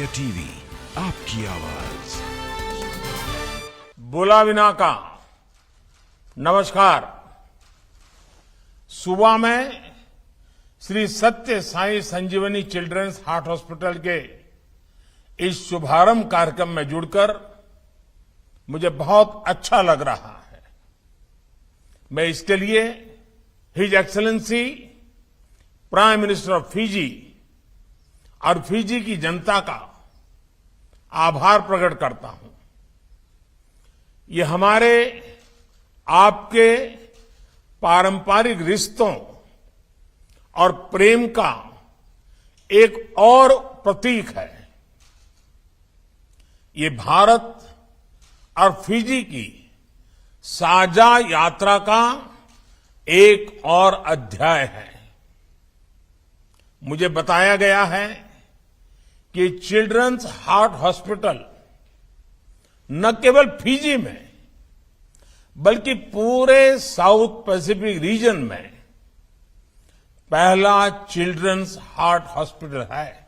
India TV, आपकी आवाज। बोला बिना का नमस्कार। सुबह में श्री सत्य साई संजीवनी चिल्ड्रंस हार्ट हॉस्पिटल के इस शुभारंभ कार्यक्रम में जुड़कर मुझे बहुत अच्छा लग रहा है। मैं इसके लिए his excellency prime minister of Fiji और फिजी की जनता का आभार प्रकट करता हूं। ये हमारे आपके पारंपरिक रिश्तों और प्रेम का एक और प्रतीक है। ये भारत और फिजी की साझा यात्रा का एक और अध्याय है। मुझे बताया गया है कि चिल्ड्रंस हार्ट हॉस्पिटल न केवल फिजी में बल्कि पूरे साउथ पैसिफिक रीजन में पहला चिल्ड्रंस हार्ट हॉस्पिटल है।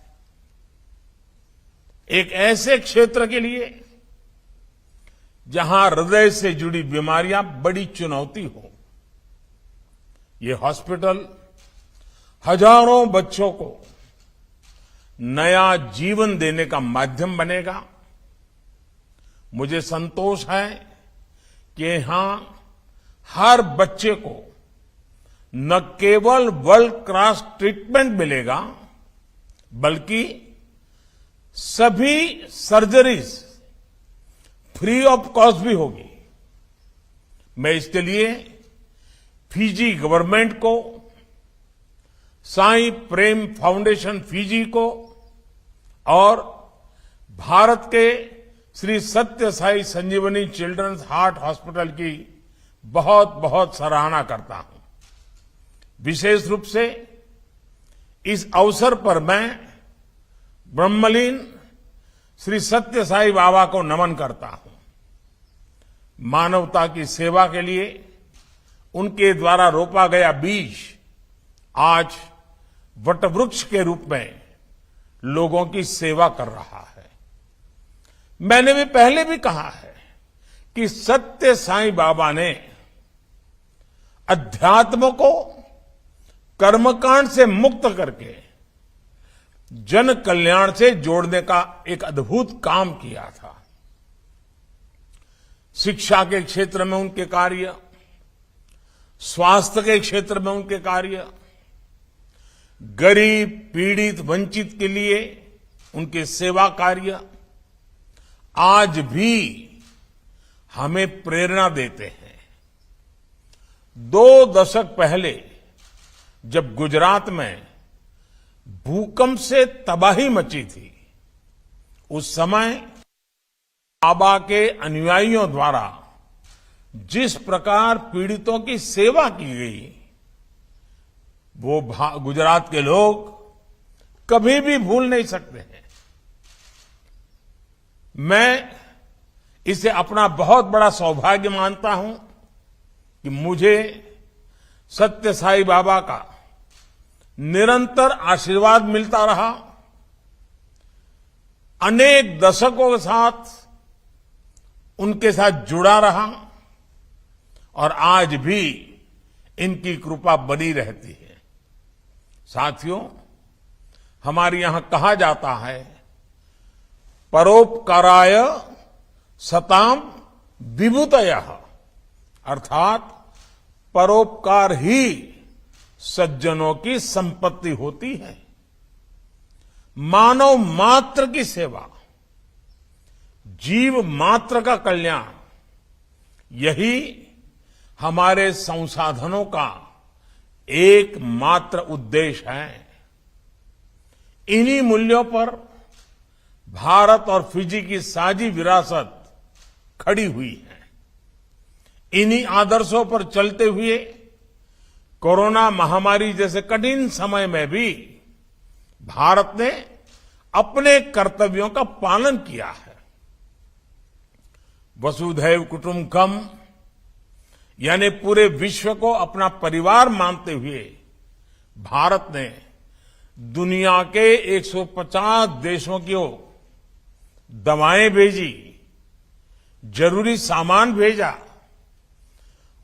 एक ऐसे क्षेत्र के लिए जहां हृदय से जुड़ी बीमारियां बड़ी चुनौती हो। ये हॉस्पिटल हजारों बच्चों को नया जीवन देने का माध्यम बनेगा। मुझे संतोष है कि यहां हर बच्चे को न केवल वर्ल्ड क्लास ट्रीटमेंट मिलेगा बल्कि सभी सर्जरीज फ्री ऑफ कॉस्ट भी होगी। मैं इसके लिए फिजी गवर्नमेंट को, साई प्रेम फाउंडेशन फिजी को और भारत के श्री सत्य साई संजीवनी चिल्ड्रंस हार्ट हॉस्पिटल की बहुत बहुत सराहना करता हूं। विशेष रूप से इस अवसर पर मैं ब्रह्मलीन श्री सत्य साई बाबा को नमन करता हूं। मानवता की सेवा के लिए उनके द्वारा रोपा गया बीज आज वटवृक्ष के रूप में लोगों की सेवा कर रहा है। मैंने भी पहले भी कहा है कि सत्य साई बाबा ने अध्यात्म को कर्मकांड से मुक्त करके जन कल्याण से जोड़ने का एक अद्भुत काम किया था। शिक्षा के क्षेत्र में उनके कार्य, स्वास्थ्य के क्षेत्र में उनके कार्य, गरीब पीड़ित वंचित के लिए उनके सेवा कार्य आज भी हमें प्रेरणा देते हैं। 2 दशक पहले जब गुजरात में भूकंप से तबाही मची थी, उस समय बाबा के अनुयायियों द्वारा जिस प्रकार पीड़ितों की सेवा की गई, वो गुजरात के लोग कभी भी भूल नहीं सकते हैं। मैं इसे अपना बहुत बड़ा सौभाग्य मानता हूं कि मुझे सत्य साई बाबा का निरंतर आशीर्वाद मिलता रहा। अनेक दशकों के साथ उनके साथ जुड़ा रहा और आज भी इनकी कृपा बनी रहती है। साथियों, हमारे यहां कहा जाता है, परोपकाराय सताम विभूतयः, अर्थात परोपकार ही सज्जनों की संपत्ति होती है। मानव मात्र की सेवा, जीव मात्र का कल्याण, यही हमारे संसाधनों का एकमात्र उद्देश्य है। इन्हीं मूल्यों पर भारत और फिजी की साझी विरासत खड़ी हुई है। इन्हीं आदर्शों पर चलते हुए कोरोना महामारी जैसे कठिन समय में भी भारत ने अपने कर्तव्यों का पालन किया है। वसुधैव कुटुंबकम यानी पूरे विश्व को अपना परिवार मानते हुए भारत ने दुनिया के 150 देशों को दवाएं भेजी, जरूरी सामान भेजा।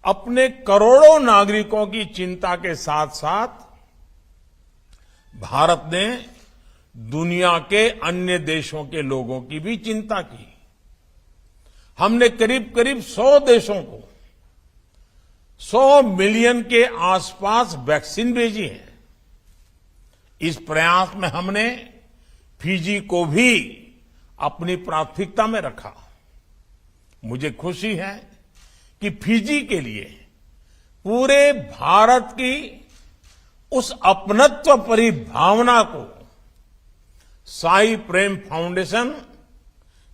अपने करोड़ों नागरिकों की चिंता के साथ साथ भारत ने दुनिया के अन्य देशों के लोगों की भी चिंता की। हमने करीब करीब 100 देशों को 100 मिलियन के आसपास वैक्सीन भेजी है। इस प्रयास में हमने फिजी को भी अपनी प्राथमिकता में रखा। मुझे खुशी है कि फिजी के लिए पूरे भारत की उस अपनत्व परी भावना को साई प्रेम फाउंडेशन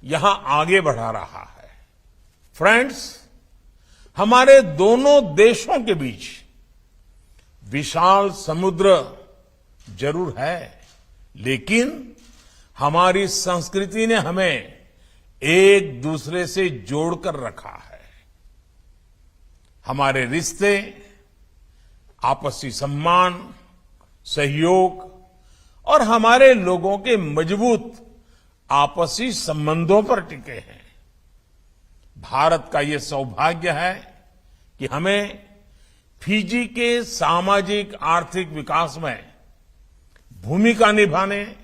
यहां आगे बढ़ा रहा है। फ्रेंड्स, हमारे दोनों देशों के बीच विशाल समुद्र जरूर है, लेकिन हमारी संस्कृति ने हमें एक दूसरे से जोड़कर रखा है। हमारे रिश्ते आपसी सम्मान, सहयोग और हमारे लोगों के मजबूत आपसी संबंधों पर टिके हैं। भारत का ये सौभाग्य है कि हमें फिजी के सामाजिक आर्थिक विकास में भूमिका निभाने,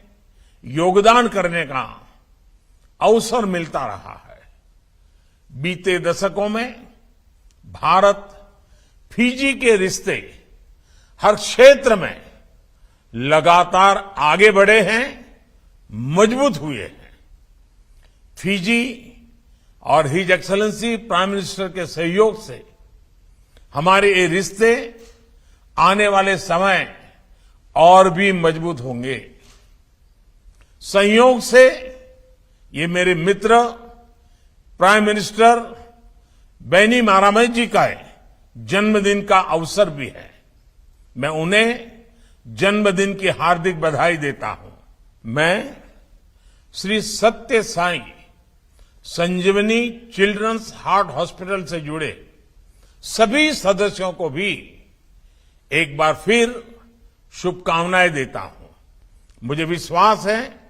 योगदान करने का अवसर मिलता रहा है। बीते दशकों में भारत फिजी के रिश्ते हर क्षेत्र में लगातार आगे बढ़े हैं, मजबूत हुए हैं। फिजी और हिज एक्सेलेंसी प्राइम मिनिस्टर के सहयोग से हमारे ये रिश्ते आने वाले समय और भी मजबूत होंगे। संयोग से ये मेरे मित्र प्राइम मिनिस्टर बैनीमारामा जी का जन्मदिन का अवसर भी है। मैं उन्हें जन्मदिन की हार्दिक बधाई देता हूं। मैं श्री सत्य साई संजीवनी चिल्ड्रंस हार्ट हॉस्पिटल से जुड़े सभी सदस्यों को भी एक बार फिर शुभकामनाएं देता हूं। मुझे विश्वास है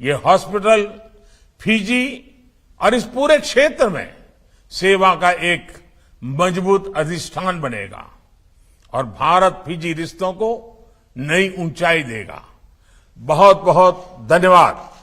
ये हॉस्पिटल फिजी और इस पूरे क्षेत्र में सेवा का एक मजबूत अधिष्ठान बनेगा और भारत फिजी रिश्तों को नई ऊंचाई देगा। बहुत बहुत धन्यवाद।